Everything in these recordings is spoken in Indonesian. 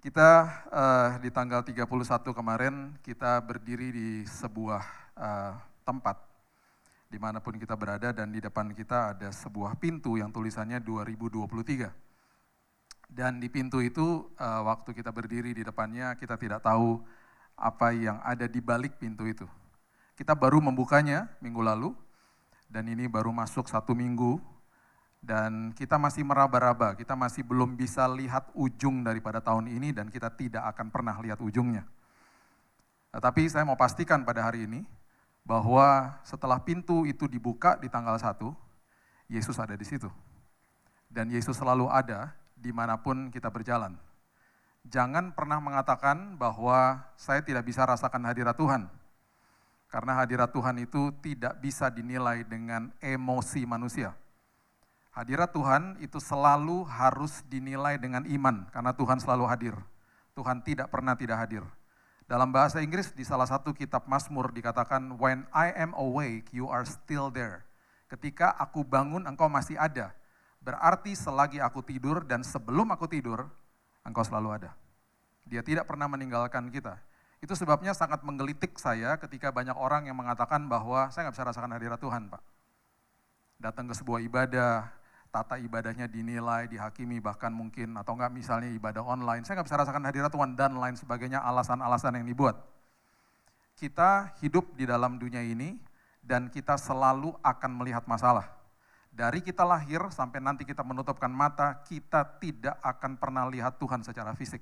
Kita di tanggal 31 kemarin, kita berdiri di sebuah tempat dimanapun kita berada dan di depan kita ada sebuah pintu yang tulisannya 2023. Dan di pintu itu waktu kita berdiri di depannya kita tidak tahu apa yang ada di balik pintu itu. Kita baru membukanya minggu lalu dan ini baru masuk 1 minggu. Dan kita masih meraba-raba, kita masih belum bisa lihat ujung daripada tahun ini dan kita tidak akan pernah lihat ujungnya. Tetapi saya mau pastikan pada hari ini bahwa setelah pintu itu dibuka di tanggal 1, Yesus ada di situ. Dan Yesus selalu ada dimanapun kita berjalan. Jangan pernah mengatakan bahwa saya tidak bisa rasakan hadirat Tuhan. Karena hadirat Tuhan itu tidak bisa dinilai dengan emosi manusia. Hadirat Tuhan itu selalu harus dinilai dengan iman, karena Tuhan selalu hadir. Tuhan tidak pernah tidak hadir. Dalam bahasa Inggris di salah satu kitab Mazmur dikatakan, "When I am awake, you are still there." Ketika aku bangun, engkau masih ada. Berarti selagi aku tidur dan sebelum aku tidur, engkau selalu ada. Dia tidak pernah meninggalkan kita. Itu sebabnya sangat menggelitik saya ketika banyak orang yang mengatakan bahwa saya nggak bisa rasakan hadirat Tuhan, Pak. Datang ke sebuah ibadah, tata ibadahnya dinilai, dihakimi, bahkan mungkin atau enggak misalnya ibadah online, saya nggak bisa rasakan hadirat Tuhan dan lain sebagainya, alasan-alasan yang dibuat. Kita hidup di dalam dunia ini dan kita selalu akan melihat masalah. Dari kita lahir sampai nanti kita menutupkan mata, kita tidak akan pernah lihat Tuhan secara fisik.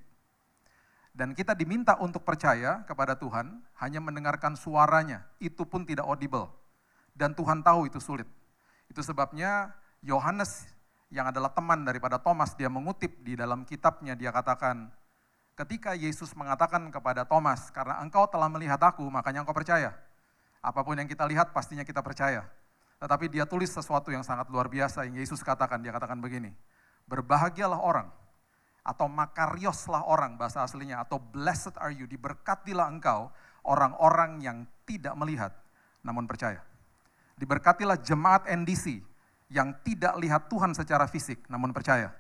Dan kita diminta untuk percaya kepada Tuhan, hanya mendengarkan suaranya, itu pun tidak audible. Dan Tuhan tahu itu sulit. Itu sebabnya Yohanes yang adalah teman daripada Thomas, dia mengutip di dalam kitabnya, dia katakan, ketika Yesus mengatakan kepada Thomas, karena engkau telah melihat aku, makanya engkau percaya. Apapun yang kita lihat, pastinya kita percaya. Tetapi dia tulis sesuatu yang sangat luar biasa, yang Yesus katakan, dia katakan begini, berbahagialah orang, atau makarioslah orang, bahasa aslinya, atau blessed are you, diberkatilah engkau, orang-orang yang tidak melihat, namun percaya. Diberkatilah jemaat NDC, yang tidak lihat Tuhan secara fisik, namun percaya.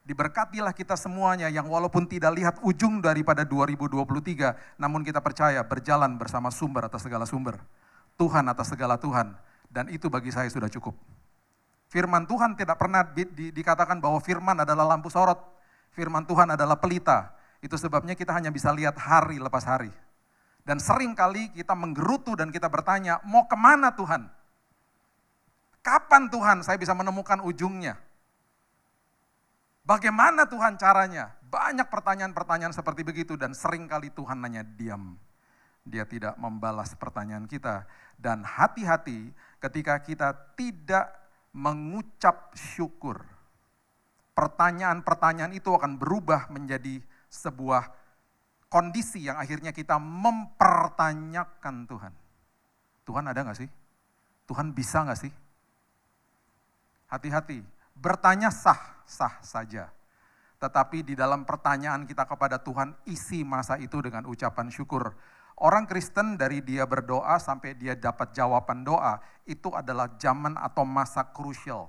Diberkatilah kita semuanya yang walaupun tidak lihat ujung daripada 2023, namun kita percaya berjalan bersama sumber atas segala sumber. Tuhan atas segala Tuhan, dan itu bagi saya sudah cukup. Firman Tuhan tidak pernah dikatakan bahwa firman adalah lampu sorot. Firman Tuhan adalah pelita. Itu sebabnya kita hanya bisa lihat hari lepas hari. Dan sering kali kita menggerutu dan kita bertanya, mau kemana Tuhan? Kapan Tuhan saya bisa menemukan ujungnya? Bagaimana Tuhan caranya? Banyak pertanyaan-pertanyaan seperti begitu dan seringkali Tuhan hanya diam. Dia tidak membalas pertanyaan kita. Dan hati-hati ketika kita tidak mengucap syukur. Pertanyaan-pertanyaan itu akan berubah menjadi sebuah kondisi yang akhirnya kita mempertanyakan Tuhan. Tuhan ada gak sih? Tuhan bisa gak sih? Hati-hati, bertanya sah saja. Tetapi di dalam pertanyaan kita kepada Tuhan, isi masa itu dengan ucapan syukur. Orang Kristen dari dia berdoa sampai dia dapat jawaban doa, itu adalah zaman atau masa krusial.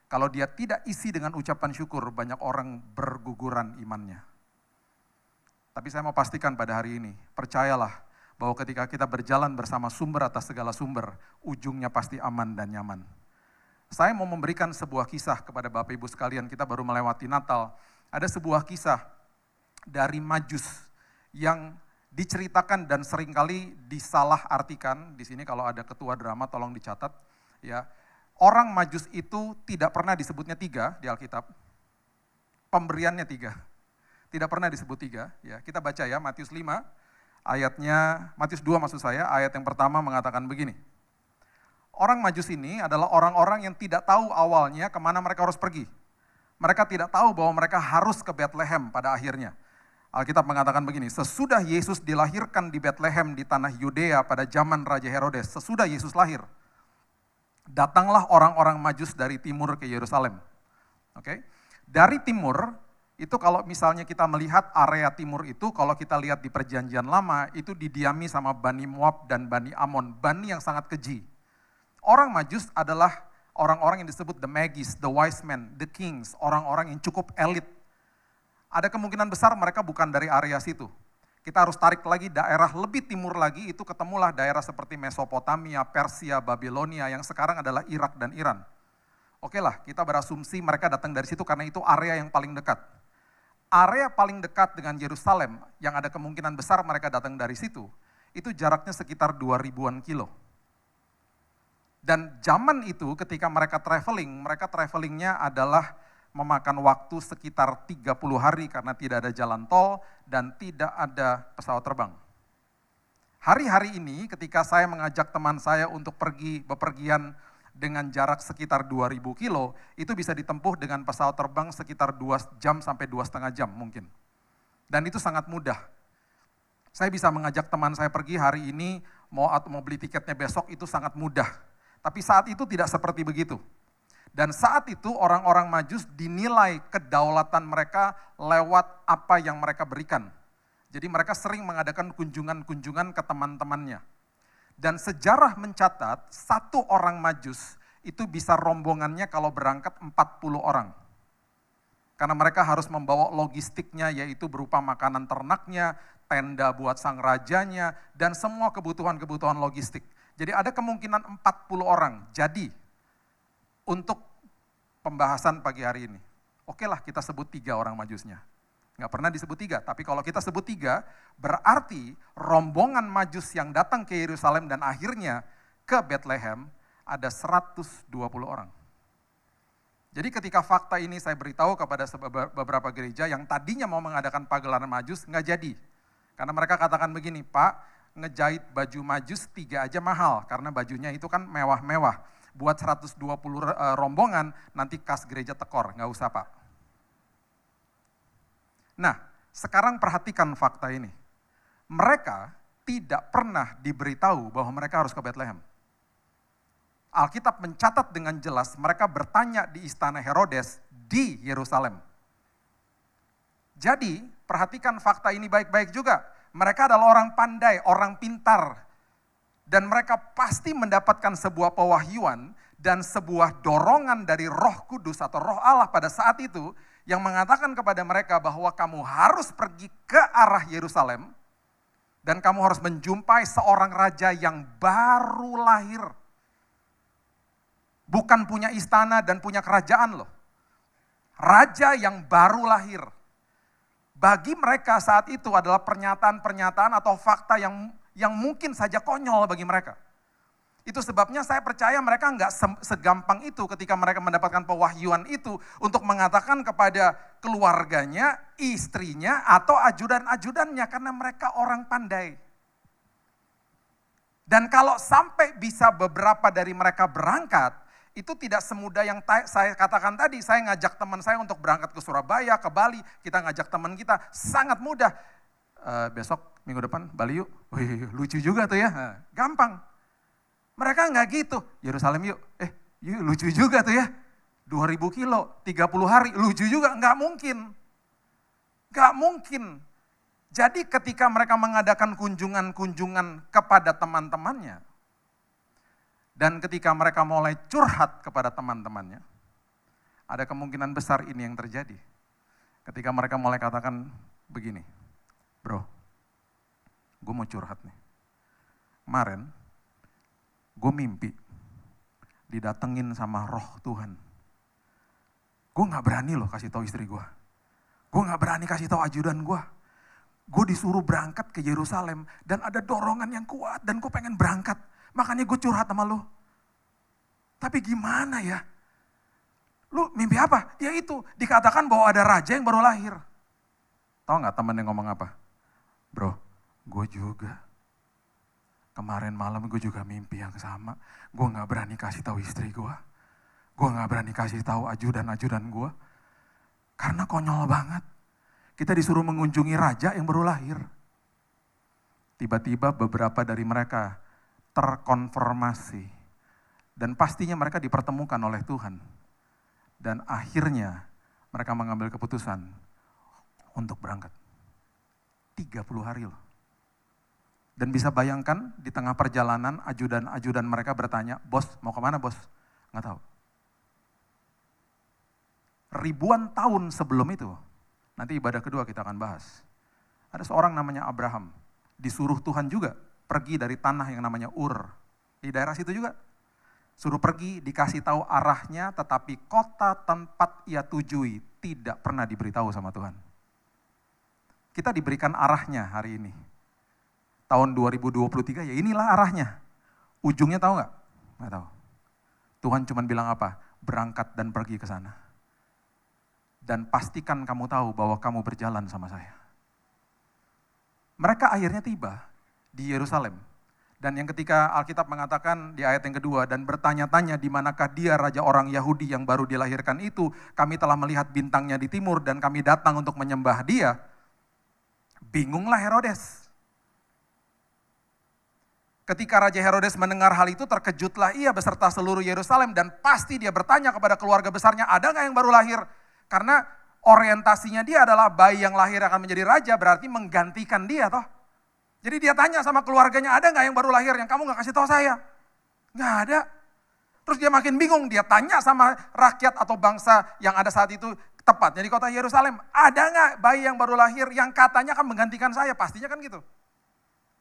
Kalau dia tidak isi dengan ucapan syukur, banyak orang berguguran imannya. Tapi saya mau pastikan pada hari ini, percayalah bahwa ketika kita berjalan bersama sumber atas segala sumber, ujungnya pasti aman dan nyaman. Saya mau memberikan sebuah kisah kepada Bapak Ibu sekalian, kita baru melewati Natal. Ada sebuah kisah dari Majus yang diceritakan dan seringkali disalah artikan. Di sini kalau ada ketua drama tolong dicatat. Ya, orang Majus itu tidak pernah disebutnya 3 di Alkitab. Pemberiannya 3. Tidak pernah disebut 3. Ya, kita baca ya Matius 5, Matius 2 maksud saya, ayat yang pertama mengatakan begini. Orang Majus ini adalah orang-orang yang tidak tahu awalnya kemana mereka harus pergi. Mereka tidak tahu bahwa mereka harus ke Betlehem pada akhirnya. Alkitab mengatakan begini, sesudah Yesus dilahirkan di Betlehem di tanah Yudea pada zaman Raja Herodes, sesudah Yesus lahir, datanglah orang-orang Majus dari timur ke Yerusalem. Oke? Dari timur, itu kalau misalnya kita melihat area timur itu, kalau kita lihat di perjanjian lama, itu didiami sama Bani Moab dan Bani Amon, Bani yang sangat keji. Orang Majus adalah orang-orang yang disebut the Magis, the wise men, the kings, orang-orang yang cukup elit. ada kemungkinan besar mereka bukan dari area situ. Kita harus tarik lagi daerah lebih timur lagi, itu ketemulah daerah seperti Mesopotamia, Persia, Babilonia, yang sekarang adalah Irak dan Iran. Oke lah, kita berasumsi mereka datang dari situ karena itu area yang paling dekat. Area paling dekat dengan Yerusalem, yang ada kemungkinan besar mereka datang dari situ, itu jaraknya sekitar 2000-an kilo. Dan zaman itu ketika mereka travelingnya adalah memakan waktu sekitar 30 hari karena tidak ada jalan tol dan tidak ada pesawat terbang. Hari-hari ini ketika saya mengajak teman saya untuk pergi bepergian dengan jarak sekitar 2000 kilo, itu bisa ditempuh dengan pesawat terbang sekitar 2 jam sampai 2,5 jam mungkin. Dan itu sangat mudah. Saya bisa mengajak teman saya pergi hari ini, mau beli tiketnya besok, itu sangat mudah. Tapi saat itu tidak seperti begitu. Dan saat itu orang-orang Majus dinilai kedaulatan mereka lewat apa yang mereka berikan. Jadi mereka sering mengadakan kunjungan-kunjungan ke teman-temannya. Dan sejarah mencatat satu orang Majus itu bisa rombongannya kalau berangkat 40 orang. Karena mereka harus membawa logistiknya yaitu berupa makanan ternaknya, tenda buat sang rajanya, dan semua kebutuhan-kebutuhan logistik. Jadi ada kemungkinan 40 orang. Jadi untuk pembahasan pagi hari ini, oke lah kita sebut 3 orang Majusnya. Nggak pernah disebut 3, tapi kalau kita sebut 3, berarti rombongan Majus yang datang ke Yerusalem dan akhirnya ke Bethlehem ada 120 orang. Jadi ketika fakta ini saya beritahu kepada beberapa gereja yang tadinya mau mengadakan pagelaran Majus, nggak jadi. Karena mereka katakan begini, Pak, ngejahit baju Majus 3 aja mahal, karena bajunya itu kan mewah-mewah. Buat 120 rombongan, nanti kas gereja tekor, nggak usah Pak. Nah, sekarang perhatikan fakta ini. Mereka tidak pernah diberitahu bahwa mereka harus ke Bethlehem. Alkitab mencatat dengan jelas, mereka bertanya di istana Herodes di Yerusalem. Jadi, perhatikan fakta ini baik-baik juga. Mereka adalah orang pandai, orang pintar. Dan mereka pasti mendapatkan sebuah pewahyuan dan sebuah dorongan dari Roh Kudus atau Roh Allah pada saat itu yang mengatakan kepada mereka bahwa kamu harus pergi ke arah Yerusalem dan kamu harus menjumpai seorang raja yang baru lahir. Bukan punya istana dan punya kerajaan loh. Raja yang baru lahir. Bagi mereka saat itu adalah pernyataan-pernyataan atau fakta yang mungkin saja konyol bagi mereka. Itu sebabnya saya percaya mereka nggak segampang itu ketika mereka mendapatkan pewahyuan itu untuk mengatakan kepada keluarganya, istrinya, atau ajudan-ajudannya karena mereka orang pandai. Dan kalau sampai bisa beberapa dari mereka berangkat, itu tidak semudah yang saya katakan tadi. Saya ngajak teman saya untuk berangkat ke Surabaya, ke Bali, kita ngajak teman kita, sangat mudah. Besok minggu depan Bali yuk, wih, lucu juga tuh ya, gampang. Mereka nggak gitu, Yerusalem yuk, yuk lucu juga tuh ya, 2000 kilo, 30 hari, lucu juga, nggak mungkin. Nggak mungkin. Jadi ketika mereka mengadakan kunjungan-kunjungan kepada teman-temannya, dan ketika mereka mulai curhat kepada teman-temannya, ada kemungkinan besar ini yang terjadi. Ketika mereka mulai katakan begini, bro, gue mau curhat nih. Kemarin, gue mimpi didatengin sama Roh Tuhan. Gue gak berani loh kasih tahu istri gue. Gue gak berani kasih tahu ajudan gue. Gue disuruh berangkat ke Yerusalem dan ada dorongan yang kuat dan gue pengen berangkat. Makanya gue curhat sama lo. Tapi gimana ya? Lu mimpi apa? Ya itu, dikatakan bahwa ada raja yang baru lahir. Tahu gak temen yang ngomong apa? Bro, gue juga. Kemarin malam gue juga mimpi yang sama. Gue gak berani kasih tahu istri gue. Gue gak berani kasih tahu ajudan-ajudan gue. Karena konyol banget. Kita disuruh mengunjungi raja yang baru lahir. Tiba-tiba beberapa dari mereka terkonfirmasi. Dan pastinya mereka dipertemukan oleh Tuhan. Dan akhirnya mereka mengambil keputusan untuk berangkat. 30 hari loh. Dan bisa bayangkan di tengah perjalanan ajudan-ajudan mereka bertanya, bos mau kemana bos? Nggak tahu. Ribuan tahun sebelum itu, Nanti ibadah kedua kita akan bahas. Ada seorang namanya Abraham, disuruh Tuhan juga pergi dari tanah yang namanya Ur. Di daerah situ juga. Suruh pergi, dikasih tahu arahnya, tetapi kota tempat ia tujui tidak pernah diberitahu sama Tuhan. Kita diberikan arahnya hari ini. Tahun 2023 ya inilah arahnya. Ujungnya tahu nggak? Nggak tahu. Tuhan cuma bilang apa? Berangkat dan pergi ke sana. Dan pastikan kamu tahu bahwa kamu berjalan sama saya. Mereka akhirnya tiba di Yerusalem. Dan yang ketika Alkitab mengatakan di ayat yang kedua, dan bertanya-tanya di manakah dia raja orang Yahudi yang baru dilahirkan itu, kami telah melihat bintangnya di timur dan kami datang untuk menyembah dia. Bingunglah Herodes. Ketika Raja Herodes mendengar hal itu, terkejutlah ia beserta seluruh Yerusalem dan pasti dia bertanya kepada keluarga besarnya, ada nggak yang baru lahir? Karena orientasinya dia adalah bayi yang lahir akan menjadi raja, berarti menggantikan dia toh. Jadi dia tanya sama keluarganya, ada nggak yang baru lahir yang kamu nggak kasih tahu saya? Nggak ada. Terus dia makin bingung, dia tanya sama rakyat atau bangsa yang ada saat itu, tepatnya di kota Yerusalem, ada nggak bayi yang baru lahir yang katanya akan menggantikan saya? Pastinya kan gitu.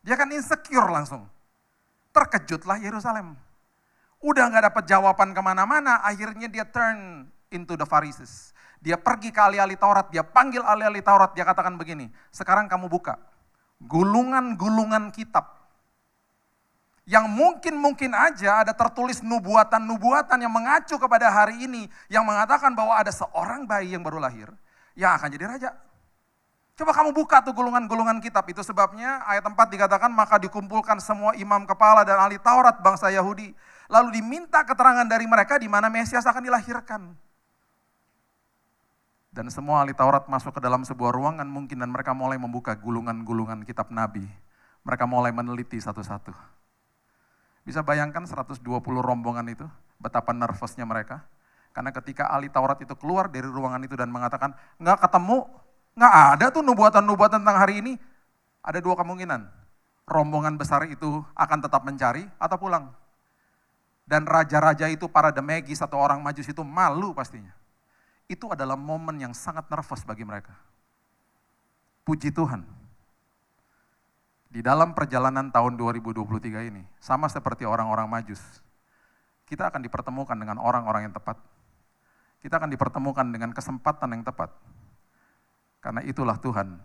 Dia kan insecure langsung. Terkejutlah Yerusalem. Udah nggak dapat jawaban kemana-mana, akhirnya dia turn into the Pharisees. Dia pergi ke ahli-ahli Taurat, dia panggil ahli-ahli Taurat, dia katakan begini, sekarang kamu buka gulungan-gulungan kitab yang mungkin aja ada tertulis nubuatan-nubuatan yang mengacu kepada hari ini, yang mengatakan bahwa ada seorang bayi yang baru lahir yang akan jadi raja. Coba kamu buka tuh gulungan-gulungan kitab. Itu sebabnya ayat 4 dikatakan, maka dikumpulkan semua imam kepala dan ahli Taurat bangsa Yahudi, lalu diminta keterangan dari mereka di mana Mesias akan dilahirkan. Dan semua ahli Taurat masuk ke dalam sebuah ruangan mungkin dan mereka mulai membuka gulungan-gulungan kitab Nabi. Mereka mulai meneliti satu-satu. Bisa bayangkan 120 rombongan itu, betapa nervousnya mereka. Karena ketika ahli Taurat itu keluar dari ruangan itu dan mengatakan, nggak ketemu, nggak ada tuh nubuatan-nubuatan tentang hari ini. Ada dua kemungkinan, rombongan besar itu akan tetap mencari atau pulang. Dan raja-raja itu, para demegis atau orang majus itu malu pastinya. Itu adalah momen yang sangat nervous bagi mereka. Puji Tuhan. Di dalam perjalanan tahun 2023 ini, sama seperti orang-orang majus, kita akan dipertemukan dengan orang-orang yang tepat. Kita akan dipertemukan dengan kesempatan yang tepat. Karena itulah Tuhan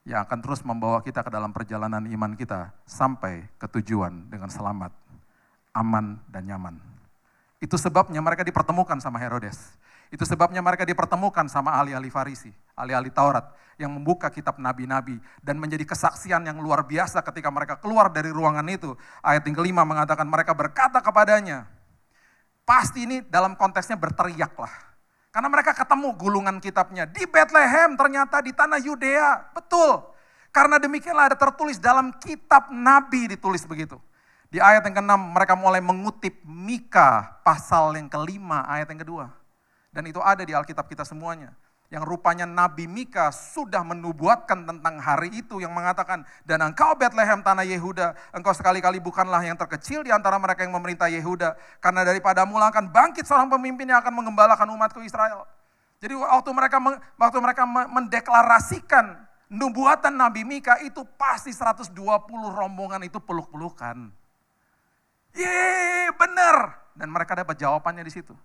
yang akan terus membawa kita ke dalam perjalanan iman kita sampai ke tujuan dengan selamat, aman, dan nyaman. Itu sebabnya mereka dipertemukan sama Herodes. Itu sebabnya mereka dipertemukan sama ahli-ahli Farisi, ahli-ahli Taurat yang membuka kitab nabi-nabi dan menjadi kesaksian yang luar biasa ketika mereka keluar dari ruangan itu. Ayat yang kelima mengatakan mereka berkata kepadanya, pasti ini dalam konteksnya berteriaklah. Karena mereka ketemu gulungan kitabnya di Bethlehem, ternyata di tanah Yudea. Betul. Karena demikianlah ada tertulis dalam kitab nabi, ditulis begitu. Di ayat yang ke-6 mereka mulai mengutip Mika pasal yang kelima ayat yang kedua. Dan itu ada di Alkitab kita semuanya. Yang rupanya Nabi Mika sudah menubuatkan tentang hari itu yang mengatakan, dan engkau Bethlehem tanah Yehuda, engkau sekali-kali bukanlah yang terkecil di antara mereka yang memerintah Yehuda, karena daripadamu akan bangkit seorang pemimpin yang akan menggembalakan umatku Israel. Jadi waktu mereka mendeklarasikan nubuatan Nabi Mika itu pasti 120 rombongan itu peluk-pelukan. Yeay, benar. Dan mereka dapat jawabannya di situ.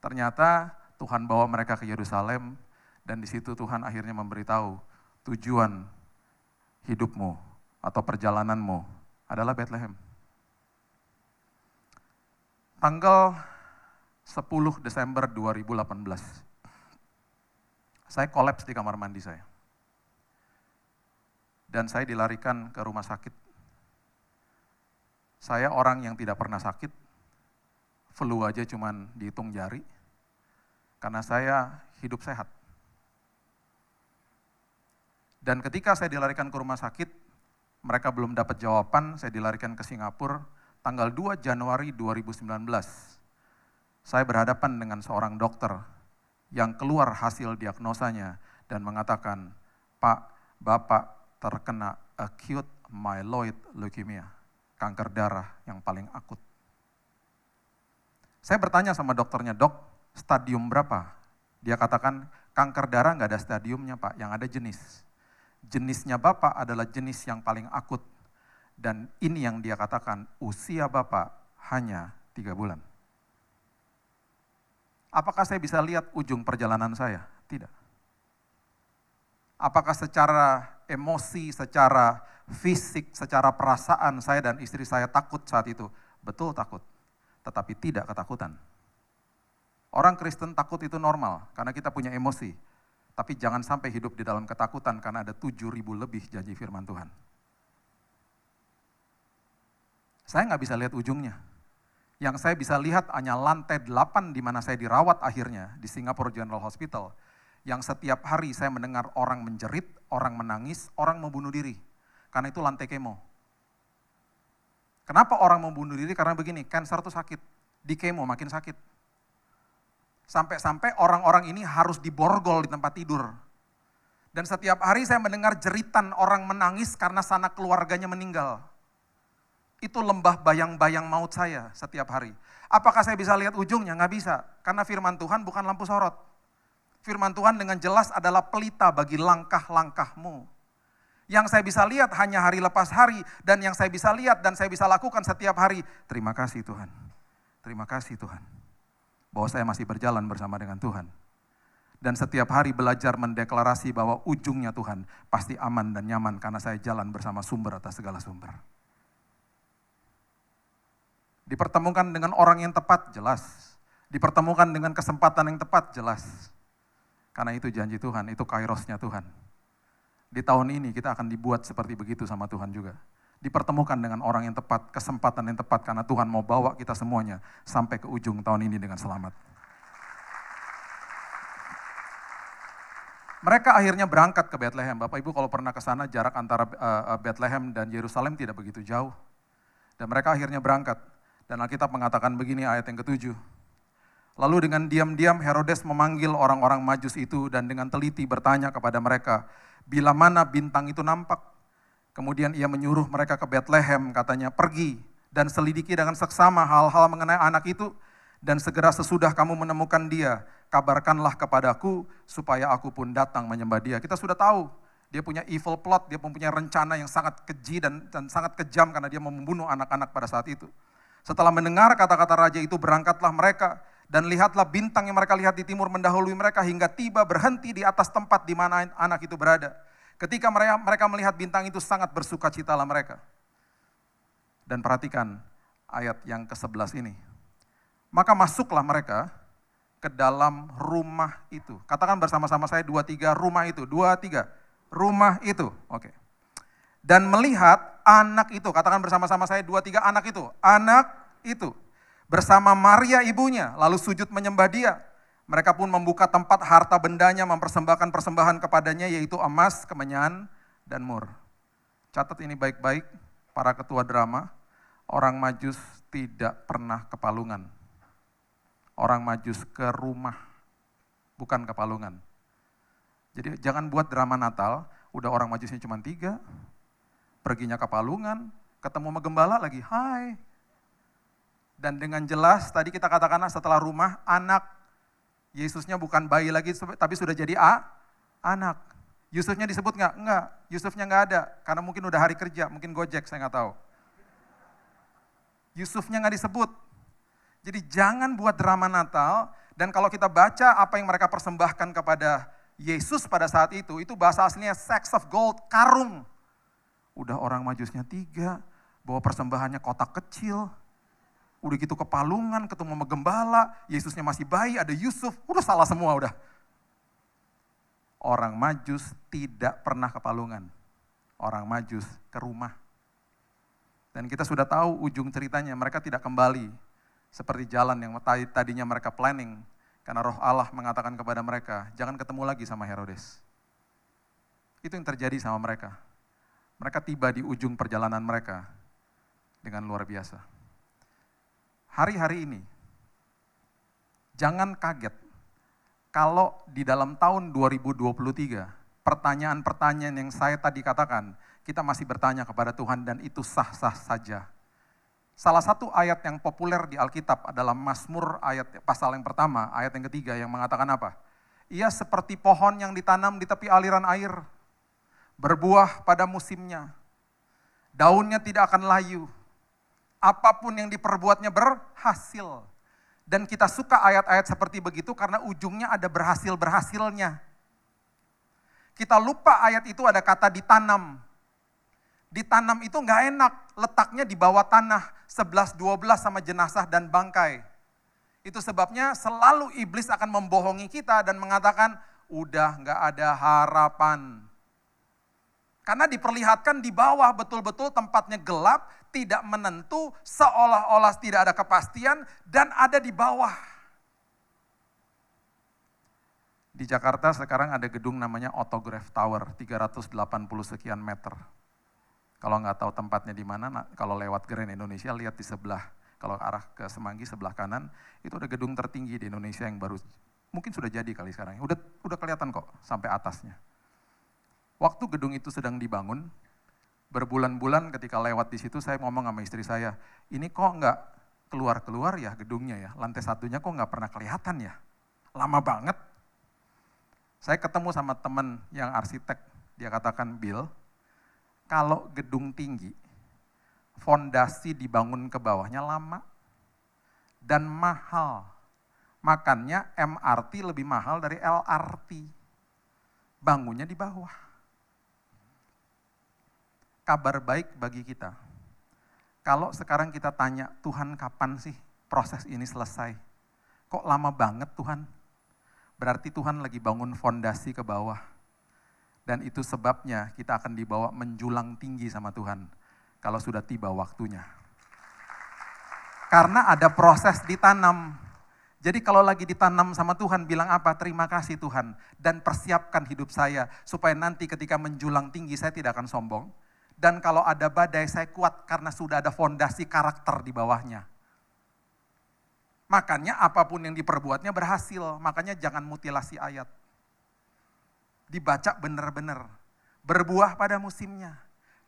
Ternyata Tuhan bawa mereka ke Yerusalem dan di situ Tuhan akhirnya memberitahu tujuan hidupmu atau perjalananmu adalah Bethlehem. Tanggal 10 Desember 2018, saya kolaps di kamar mandi saya. Dan saya dilarikan ke rumah sakit. Saya orang yang tidak pernah sakit, flu aja cuman dihitung jari, karena saya hidup sehat. Dan ketika saya dilarikan ke rumah sakit, mereka belum dapat jawaban, saya dilarikan ke Singapura, tanggal 2 Januari 2019. Saya berhadapan dengan seorang dokter yang keluar hasil diagnosanya dan mengatakan, Pak, Bapak terkena acute myeloid leukemia, kanker darah yang paling akut. Saya bertanya sama dokternya, dok, stadium berapa? Dia katakan Kanker darah nggak ada stadiumnya Pak, yang ada jenis. Jenisnya Bapak adalah jenis yang paling akut. Dan ini yang dia katakan, usia Bapak hanya 3 bulan. Apakah saya bisa lihat ujung perjalanan saya? Tidak. Apakah secara emosi, secara fisik, secara perasaan saya dan istri saya takut saat itu? Betul takut, tetapi tidak ketakutan. Orang Kristen takut itu normal, karena kita punya emosi. Tapi jangan sampai hidup di dalam ketakutan, karena ada 7.000 lebih janji firman Tuhan. Saya nggak bisa lihat ujungnya. Yang saya bisa lihat hanya lantai 8 di mana saya dirawat akhirnya, di Singapore General Hospital. Yang setiap hari saya mendengar orang menjerit, orang menangis, orang membunuh diri. Karena itu lantai kemo. Kenapa orang membunuh diri? Karena begini, kanker itu sakit. Di kemo makin sakit. Sampai-sampai orang-orang ini harus diborgol di tempat tidur. Dan setiap hari saya mendengar jeritan orang menangis karena sanak keluarganya meninggal. Itu lembah bayang-bayang maut saya setiap hari. Apakah saya bisa lihat ujungnya? Nggak bisa. Karena firman Tuhan bukan lampu sorot. Firman Tuhan dengan jelas adalah pelita bagi langkah-langkahmu. Yang saya bisa lihat hanya hari lepas hari. Dan yang saya bisa lihat dan saya bisa lakukan setiap hari. Terima kasih Tuhan. Terima kasih Tuhan. Bahwa saya masih berjalan bersama dengan Tuhan. Dan setiap hari belajar mendeklarasi bahwa ujungnya Tuhan pasti aman dan nyaman. Karena saya jalan bersama sumber atas segala sumber. Dipertemukan dengan orang yang tepat, jelas. Dipertemukan dengan kesempatan yang tepat, jelas. Karena itu janji Tuhan, itu kairosnya Tuhan. Di tahun ini kita akan dibuat seperti begitu sama Tuhan juga. Dipertemukan dengan orang yang tepat, kesempatan yang tepat, karena Tuhan mau bawa kita semuanya sampai ke ujung tahun ini dengan selamat. Mereka akhirnya berangkat ke Bethlehem. Bapak Ibu kalau pernah ke sana, jarak antara Bethlehem dan Yerusalem tidak begitu jauh. Dan mereka akhirnya berangkat. Dan Alkitab mengatakan begini ayat yang ke-7. Lalu dengan diam-diam Herodes memanggil orang-orang Majus itu dan dengan teliti bertanya kepada mereka, bila mana bintang itu nampak? Kemudian ia menyuruh mereka ke Bethlehem, katanya, pergi dan selidiki dengan seksama hal-hal mengenai anak itu, dan segera sesudah kamu menemukan dia, kabarkanlah kepadaku supaya aku pun datang menyembah dia. Kita sudah tahu, dia punya evil plot, dia mempunyai rencana yang sangat keji dan sangat kejam karena dia mau membunuh anak-anak pada saat itu. Setelah mendengar kata-kata raja itu, berangkatlah mereka, dan lihatlah bintang yang mereka lihat di timur mendahului mereka hingga tiba berhenti di atas tempat di mana anak itu berada. Ketika mereka melihat bintang itu, sangat bersukacitalah mereka. Dan perhatikan ayat yang ke-11 ini. Maka masuklah mereka ke dalam rumah itu. Katakan bersama-sama saya 2, 3, rumah itu. 2, 3, rumah itu. Oke. Dan melihat anak itu, katakan bersama-sama saya 2, 3, anak itu, bersama Maria ibunya, lalu sujud menyembah dia. Mereka pun membuka tempat harta bendanya, mempersembahkan persembahan kepadanya, yaitu emas, kemenyan, dan mur. Catat ini baik-baik, para ketua drama, orang Majus tidak pernah ke palungan. Orang Majus ke rumah, bukan ke palungan. Jadi jangan buat drama Natal, udah orang Majusnya cuma 3, perginya ke palungan, ketemu sama gembala lagi, hai. Dan dengan jelas, tadi kita katakan setelah rumah, anak. Yesusnya bukan bayi lagi, tapi sudah jadi anak. Yusufnya disebut nggak? Enggak, Yusufnya nggak ada, karena mungkin udah hari kerja, mungkin Gojek, saya nggak tahu. Yusufnya nggak disebut. Jadi jangan buat drama Natal, dan kalau kita baca apa yang mereka persembahkan kepada Yesus pada saat itu bahasa aslinya sacks of gold, karung. Udah orang Majusnya 3, bawa persembahannya kotak kecil, udah gitu ke palungan, ketemu sama gembala, Yesusnya masih bayi, ada Yusuf, udah salah semua udah. Orang Majus tidak pernah ke palungan, orang Majus ke rumah. Dan kita sudah tahu ujung ceritanya, mereka tidak kembali seperti jalan yang tadinya mereka planning, karena Roh Allah mengatakan kepada mereka, jangan ketemu lagi sama Herodes. Itu yang terjadi sama mereka. Mereka tiba di ujung perjalanan mereka dengan luar biasa. Hari-hari ini, jangan kaget kalau di dalam tahun 2023, pertanyaan-pertanyaan yang saya tadi katakan, kita masih bertanya kepada Tuhan dan itu sah-sah saja. Salah satu ayat yang populer di Alkitab adalah Mazmur pasal yang pertama, ayat yang ketiga yang mengatakan apa? Ia seperti pohon yang ditanam di tepi aliran air, berbuah pada musimnya. Daunnya tidak akan layu. Apapun yang diperbuatnya berhasil. Dan kita suka ayat-ayat seperti begitu karena ujungnya ada berhasil-berhasilnya. Kita lupa ayat itu ada kata ditanam. Ditanam itu nggak enak, letaknya di bawah tanah, 11-12 sama jenazah dan bangkai. Itu sebabnya selalu iblis akan membohongi kita dan mengatakan, udah nggak ada harapan. Karena diperlihatkan di bawah betul-betul tempatnya gelap, tidak menentu, seolah-olah tidak ada kepastian, dan ada di bawah. Di Jakarta sekarang ada gedung namanya Autograph Tower, 380 sekian meter. Kalau nggak tahu tempatnya di mana, kalau lewat Grand Indonesia lihat di sebelah. Kalau arah ke Semanggi sebelah kanan, itu ada gedung tertinggi di Indonesia yang baru, mungkin sudah jadi kali sekarang. Udah kelihatan kok sampai atasnya. Waktu gedung itu sedang dibangun, berbulan-bulan ketika lewat di situ saya ngomong sama istri saya, ini kok nggak keluar-keluar ya gedungnya ya, lantai satunya kok nggak pernah kelihatan ya, lama banget. Saya ketemu sama teman yang arsitek, dia katakan, Bill, kalau gedung tinggi, fondasi dibangun ke bawahnya lama dan mahal. Makanya MRT lebih mahal dari LRT. Bangunnya di bawah. Kabar baik bagi kita. Kalau sekarang kita tanya, Tuhan kapan sih proses ini selesai? Kok lama banget Tuhan? Berarti Tuhan lagi bangun fondasi ke bawah. Dan itu sebabnya kita akan dibawa menjulang tinggi sama Tuhan kalau sudah tiba waktunya. Karena ada proses ditanam. Jadi kalau lagi ditanam sama Tuhan, bilang apa? Terima kasih Tuhan. Dan persiapkan hidup saya supaya nanti ketika menjulang tinggi saya tidak akan sombong. Dan kalau ada badai saya kuat karena sudah ada fondasi karakter di bawahnya. Makanya apapun yang diperbuatnya berhasil. Makanya jangan mutilasi ayat. Dibaca benar-benar, berbuah pada musimnya,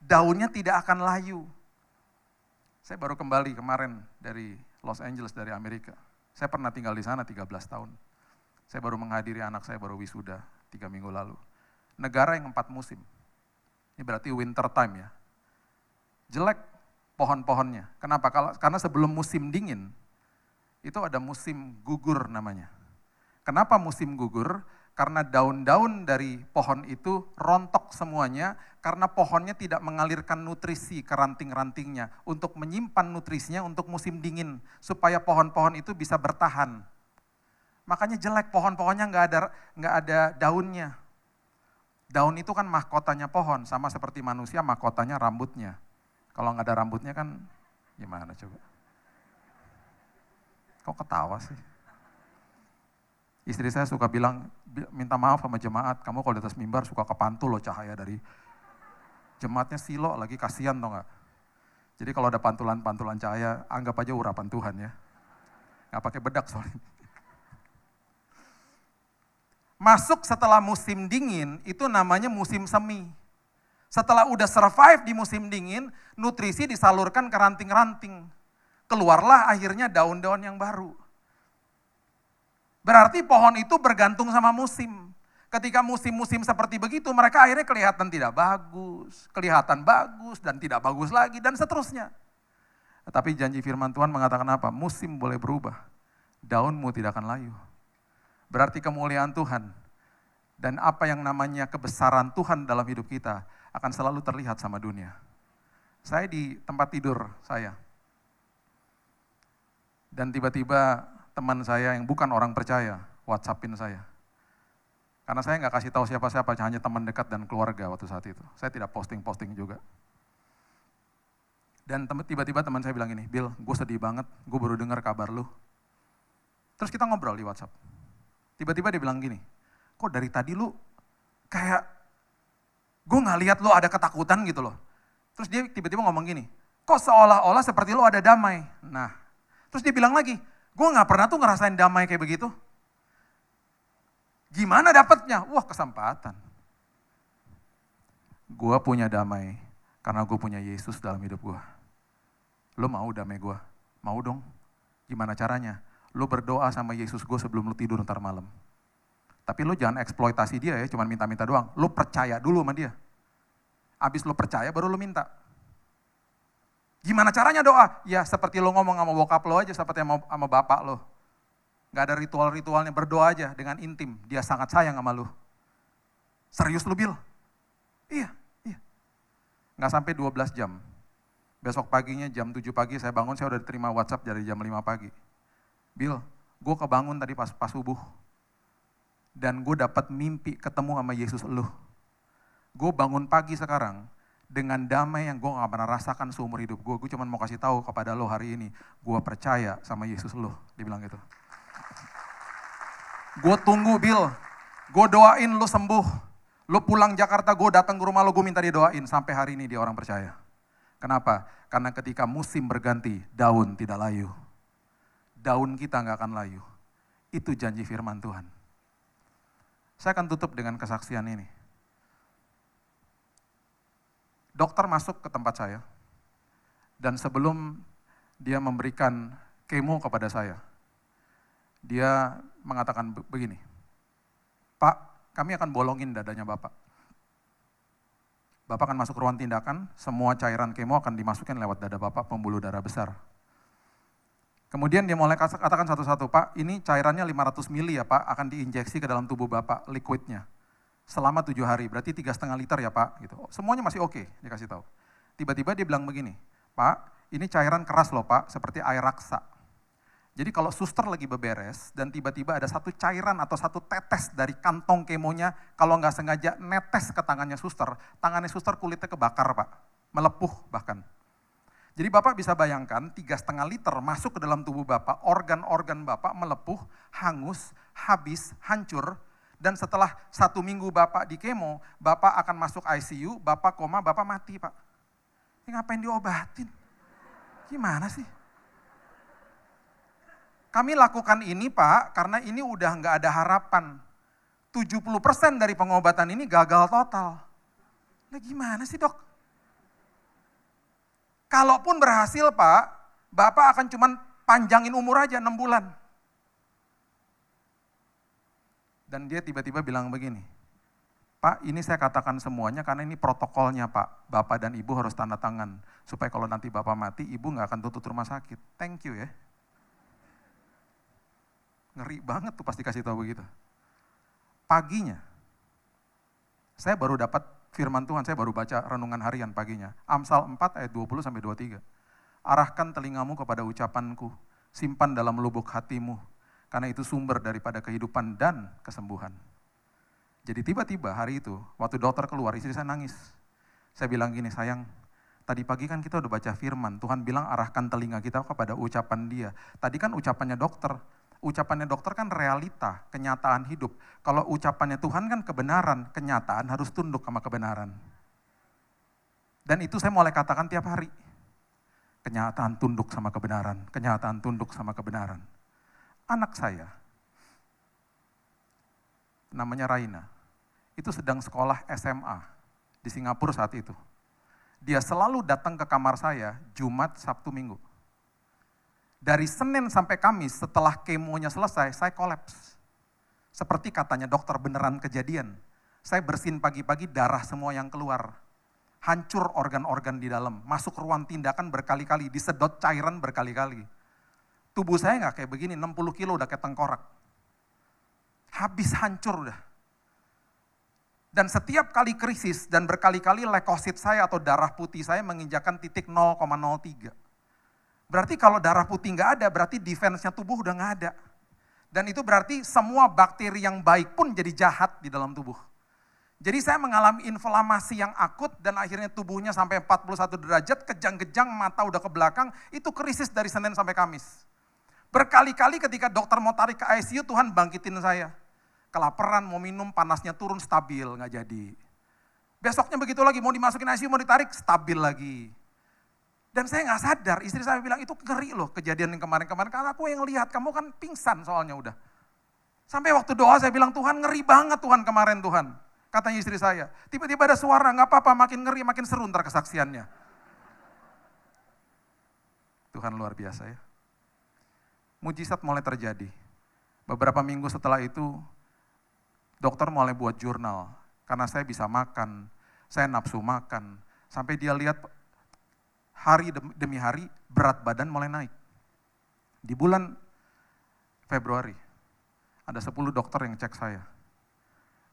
daunnya tidak akan layu. Saya baru kembali kemarin dari Los Angeles, dari Amerika. Saya pernah tinggal di sana 13 tahun. Saya baru menghadiri anak saya baru wisuda 3 minggu lalu. Negara yang 4 musim. Ini berarti winter time ya. Jelek pohon-pohonnya. Kenapa? Karena sebelum musim dingin, itu ada musim gugur namanya. Kenapa musim gugur? Karena daun-daun dari pohon itu rontok semuanya, karena pohonnya tidak mengalirkan nutrisi ke ranting-rantingnya, untuk menyimpan nutrisinya untuk musim dingin, supaya pohon-pohon itu bisa bertahan. Makanya jelek pohon-pohonnya nggak ada daunnya. Daun itu kan mahkotanya pohon, sama seperti manusia mahkotanya rambutnya. Kalau nggak ada rambutnya kan gimana coba? Kok ketawa sih? Istri saya suka bilang, minta maaf sama jemaat, kamu kalau di atas mimbar suka kepantul loh cahaya dari jemaatnya silo lagi, kasihan tau gak? Jadi kalau ada pantulan-pantulan cahaya, anggap aja urapan Tuhan ya. Gak pakai bedak soalnya. Masuk setelah musim dingin, itu namanya musim semi. Setelah udah survive di musim dingin, nutrisi disalurkan ke ranting-ranting. Keluarlah akhirnya daun-daun yang baru. Berarti pohon itu bergantung sama musim. Ketika musim-musim seperti begitu, mereka akhirnya kelihatan tidak bagus, kelihatan bagus dan tidak bagus lagi, dan seterusnya. Tetapi janji firman Tuhan mengatakan apa? Musim boleh berubah, daunmu tidak akan layu. Berarti kemuliaan Tuhan dan apa yang namanya kebesaran Tuhan dalam hidup kita akan selalu terlihat sama dunia. Saya di tempat tidur saya. Dan tiba-tiba teman saya yang bukan orang percaya, WhatsApp-in saya. Karena saya nggak kasih tahu siapa-siapa, hanya teman dekat dan keluarga waktu saat itu. Saya tidak posting-posting juga. Dan tiba-tiba teman saya bilang gini, Bill, gue sedih banget, gue baru dengar kabar lu. Terus kita ngobrol di WhatsApp. Tiba-tiba dia bilang gini, kok dari tadi lu kayak, gue nggak lihat lu ada ketakutan gitu loh. Terus dia tiba-tiba ngomong gini, kok seolah-olah seperti lu ada damai. Nah, terus dia bilang lagi, gue gak pernah tuh ngerasain damai kayak begitu. Gimana dapetnya? Wah, kesempatan. Gue punya damai karena gue punya Yesus dalam hidup gue. Lo mau damai gue? Mau dong. Gimana caranya? Lo berdoa sama Yesus gue sebelum lo tidur ntar malam. Tapi lu jangan eksploitasi dia ya, cuman minta-minta doang. Lu percaya dulu sama dia. Abis lu percaya baru lu minta. Gimana caranya doa? Ya seperti lu ngomong sama bokap lo aja, seperti sama bapak lo. Gak ada ritual-ritualnya, berdoa aja dengan intim. Dia sangat sayang sama lu. Serius lu, Bil? Iya. Gak sampai 12 jam. Besok paginya jam 7 pagi saya bangun, saya udah diterima WhatsApp dari jam 5 pagi. Bil, gue kebangun tadi pas subuh. Dan gue dapat mimpi ketemu sama Yesus lu. Gue bangun pagi sekarang dengan damai yang gue gak pernah rasakan seumur hidup gue. Gue cuma mau kasih tahu kepada lo hari ini, gue percaya sama Yesus lo. Dibilang gitu. Gue tunggu, Bil. Gue doain lo sembuh. Lo pulang Jakarta, gue datang ke rumah lo, gue minta dia doain. Sampai hari ini dia orang percaya. Kenapa? Karena ketika musim berganti, daun tidak layu. Daun kita gak akan layu. Itu janji firman Tuhan. Saya akan tutup dengan kesaksian ini. Dokter masuk ke tempat saya, dan sebelum dia memberikan kemo kepada saya, dia mengatakan begini, Pak, kami akan bolongin dadanya Bapak. Bapak akan masuk ruang tindakan, semua cairan kemo akan dimasukin lewat dada Bapak, pembuluh darah besar. Kemudian dia mulai katakan satu-satu, Pak, ini cairannya 500 mili ya Pak, akan diinjeksi ke dalam tubuh Bapak, liquidnya. Selama 7 hari, berarti 3,5 liter ya Pak. Gitu. Semuanya masih oke, dikasih tahu. Tiba-tiba dia bilang begini, Pak, ini cairan keras loh Pak, seperti air raksa. Jadi kalau suster lagi beberes, dan tiba-tiba ada satu cairan atau satu tetes dari kantong kemonya, kalau nggak sengaja netes ke tangannya suster kulitnya kebakar Pak, melepuh bahkan. Jadi Bapak bisa bayangkan 3,5 liter masuk ke dalam tubuh Bapak, organ-organ Bapak melepuh, hangus, habis, hancur. Dan setelah 1 minggu Bapak di kemo, Bapak akan masuk ICU, Bapak koma, Bapak mati Pak. Ini ngapain diobatin? Gimana sih? Kami lakukan ini Pak, karena ini udah nggak ada harapan. 70% dari pengobatan ini gagal total. Nah gimana sih dok? Kalaupun berhasil Pak, Bapak akan cuman panjangin umur aja 6 bulan. Dan dia tiba-tiba bilang begini, Pak ini saya katakan semuanya karena ini protokolnya Pak. Bapak dan Ibu harus tanda tangan. Supaya kalau nanti Bapak mati, Ibu gak akan tutup rumah sakit. Thank you ya. Ngeri banget tuh pasti kasih tahu begitu. Paginya, saya baru dapat firman Tuhan, saya baru baca renungan harian paginya. Amsal 4 ayat 20-23. Arahkan telingamu kepada ucapanku, simpan dalam lubuk hatimu. Karena itu sumber daripada kehidupan dan kesembuhan. Jadi tiba-tiba hari itu, waktu dokter keluar, istri saya nangis. Saya bilang gini, sayang, tadi pagi kan kita udah baca firman, Tuhan bilang arahkan telinga kita kepada ucapan dia. Tadi kan ucapannya dokter kan realita, kenyataan hidup. Kalau ucapannya Tuhan kan kebenaran, kenyataan harus tunduk sama kebenaran. Dan itu saya mulai katakan tiap hari. Kenyataan tunduk sama kebenaran, kenyataan tunduk sama kebenaran. Anak saya, namanya Raina, itu sedang sekolah SMA di Singapura saat itu. Dia selalu datang ke kamar saya Jumat, Sabtu, Minggu. Dari Senin sampai Kamis setelah kemonya selesai, saya kolaps. Seperti katanya dokter beneran kejadian. Saya bersihin pagi-pagi, darah semua yang keluar. Hancur organ-organ di dalam, masuk ruang tindakan berkali-kali, disedot cairan berkali-kali. Tubuh saya nggak kayak begini, 60 kilo udah kayak tengkorak. Habis hancur udah. Dan setiap kali krisis dan berkali-kali leukosit saya atau darah putih saya menginjakkan titik 0,03. Berarti kalau darah putih nggak ada, berarti defense-nya tubuh udah nggak ada. Dan itu berarti semua bakteri yang baik pun jadi jahat di dalam tubuh. Jadi saya mengalami inflamasi yang akut dan akhirnya tubuhnya sampai 41 derajat, kejang-kejang, mata udah ke belakang, itu krisis dari Senin sampai Kamis. Berkali-kali ketika dokter mau tarik ke ICU, Tuhan bangkitin saya. Kelaparan, mau minum, panasnya turun, stabil, nggak jadi. Besoknya begitu lagi, mau dimasukin ICU, mau ditarik, stabil lagi. Dan saya nggak sadar, istri saya bilang, itu ngeri loh kejadian yang kemarin-kemarin, karena aku yang lihat, kamu kan pingsan soalnya udah. Sampai waktu doa saya bilang, Tuhan ngeri banget Tuhan kemarin Tuhan. Katanya istri saya, tiba-tiba ada suara, nggak apa-apa, makin ngeri, makin seru ntar kesaksiannya. Tuhan luar biasa ya. Mujizat mulai terjadi. Beberapa minggu setelah itu, Dokter mulai buat jurnal, karena saya bisa makan, saya nafsu makan, sampai dia lihat hari demi hari berat badan mulai naik. Di bulan Februari, ada 10 dokter yang cek saya.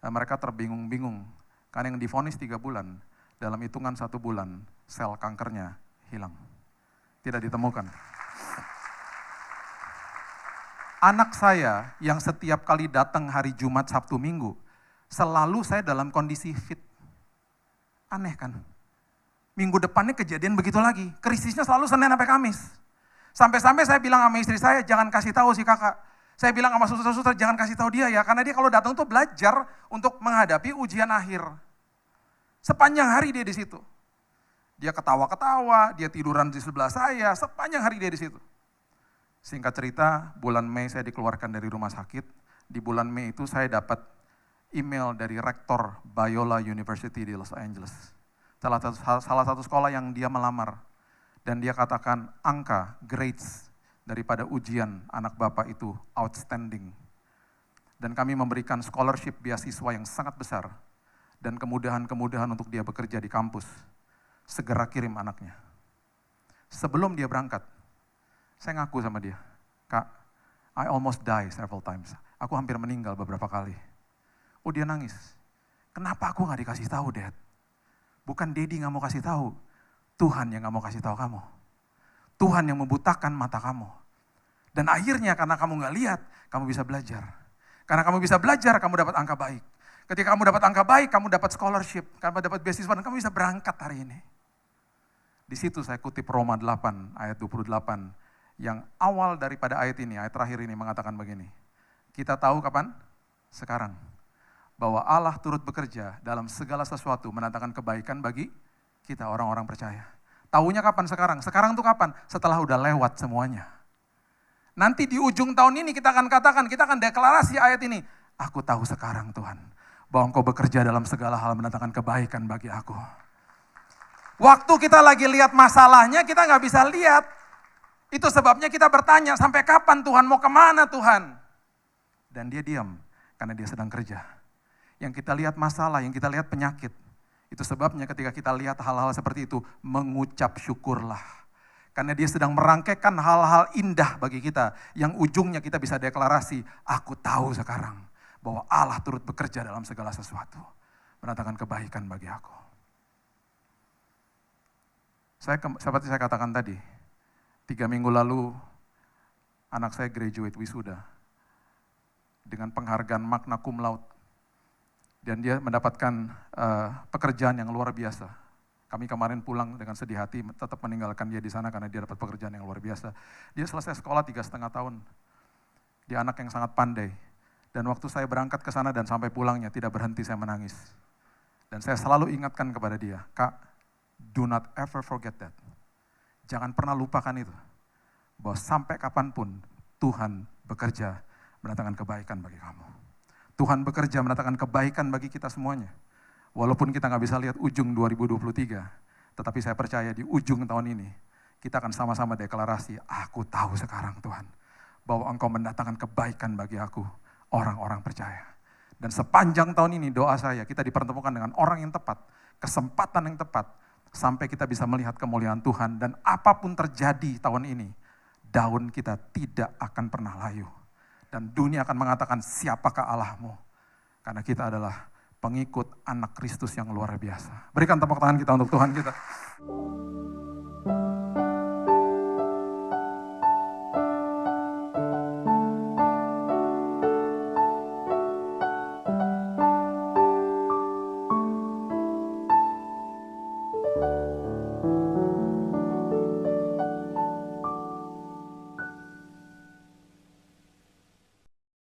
Dan mereka terbingung-bingung, karena yang divonis 3 bulan, dalam hitungan 1 bulan, sel kankernya hilang. Tidak ditemukan. Anak saya yang setiap kali datang hari Jumat, Sabtu, Minggu, selalu saya dalam kondisi fit. Aneh kan? Minggu depannya kejadian begitu lagi. Krisisnya selalu Senin sampai Kamis. Sampai-sampai saya bilang sama istri saya, jangan kasih tahu si kakak. Saya bilang sama suster-suster, jangan kasih tahu dia ya, karena dia kalau datang tuh belajar untuk menghadapi ujian akhir. Sepanjang hari dia di situ. Dia ketawa-ketawa, dia tiduran di sebelah saya, sepanjang hari dia di situ. Singkat cerita, bulan Mei saya dikeluarkan dari rumah sakit. Di bulan Mei itu saya dapat email dari rektor Biola University di Los Angeles. Salah satu sekolah yang dia melamar. Dan dia katakan angka, grades daripada ujian anak bapak itu outstanding. Dan kami memberikan scholarship beasiswa yang sangat besar. Dan kemudahan-kemudahan untuk dia bekerja di kampus. Segera kirim anaknya. Sebelum dia berangkat, saya ngaku sama dia, Kak, I almost die several times. Aku hampir meninggal beberapa kali. Oh, dia nangis. Kenapa aku gak dikasih tahu, Dad? Bukan Daddy gak mau kasih tahu, Tuhan yang gak mau kasih tahu kamu. Tuhan yang membutakan mata kamu. Dan akhirnya karena kamu gak lihat, kamu bisa belajar. Karena kamu bisa belajar, kamu dapat angka baik. Ketika kamu dapat angka baik, kamu dapat scholarship, kamu dapat beasiswa, dan kamu bisa berangkat hari ini. Di situ saya kutip Roma 8 ayat 28 yang awal daripada ayat ini, ayat terakhir ini mengatakan begini. Kita tahu kapan? Sekarang. Bahwa Allah turut bekerja dalam segala sesuatu mendatangkan kebaikan bagi kita orang-orang percaya. Tahunya kapan sekarang? Sekarang tuh kapan? Setelah udah lewat semuanya. Nanti di ujung tahun ini kita akan katakan, kita akan deklarasi ayat ini. Aku tahu sekarang Tuhan, bahwa Engkau bekerja dalam segala hal mendatangkan kebaikan bagi aku. Waktu kita lagi lihat masalahnya, kita nggak bisa lihat. Itu sebabnya kita bertanya, sampai kapan Tuhan, mau kemana Tuhan? Dan dia diam, karena dia sedang kerja. Yang kita lihat masalah, yang kita lihat penyakit. Itu sebabnya ketika kita lihat hal-hal seperti itu, mengucap syukurlah. Karena dia sedang merangkaikan hal-hal indah bagi kita, yang ujungnya kita bisa deklarasi, aku tahu sekarang, bahwa Allah turut bekerja dalam segala sesuatu. Mendatangkan kebaikan bagi aku. Seperti saya katakan tadi, 3 minggu lalu anak saya graduate wisuda dengan penghargaan magna cum laude. Dan dia mendapatkan pekerjaan yang luar biasa. Kami kemarin pulang dengan sedih hati, tetap meninggalkan dia di sana karena dia dapat pekerjaan yang luar biasa. Dia selesai sekolah 3,5 tahun. Dia anak yang sangat pandai. Dan waktu saya berangkat ke sana dan sampai pulangnya tidak berhenti saya menangis. Dan saya selalu ingatkan kepada dia, Kak, do not ever forget that. Jangan pernah lupakan itu. Bahwa sampai kapanpun Tuhan bekerja mendatangkan kebaikan bagi kamu. Tuhan bekerja mendatangkan kebaikan bagi kita semuanya. Walaupun kita nggak bisa lihat ujung 2023, tetapi saya percaya di ujung tahun ini, kita akan sama-sama deklarasi, aku tahu sekarang Tuhan, bahwa Engkau mendatangkan kebaikan bagi aku, orang-orang percaya. Dan sepanjang tahun ini doa saya, kita dipertemukan dengan orang yang tepat, kesempatan yang tepat, sampai kita bisa melihat kemuliaan Tuhan, dan apapun terjadi tahun ini, daun kita tidak akan pernah layu. Dan dunia akan mengatakan, siapakah Allahmu? Karena kita adalah pengikut anak Kristus yang luar biasa. Berikan tepuk tangan kita untuk Tuhan kita.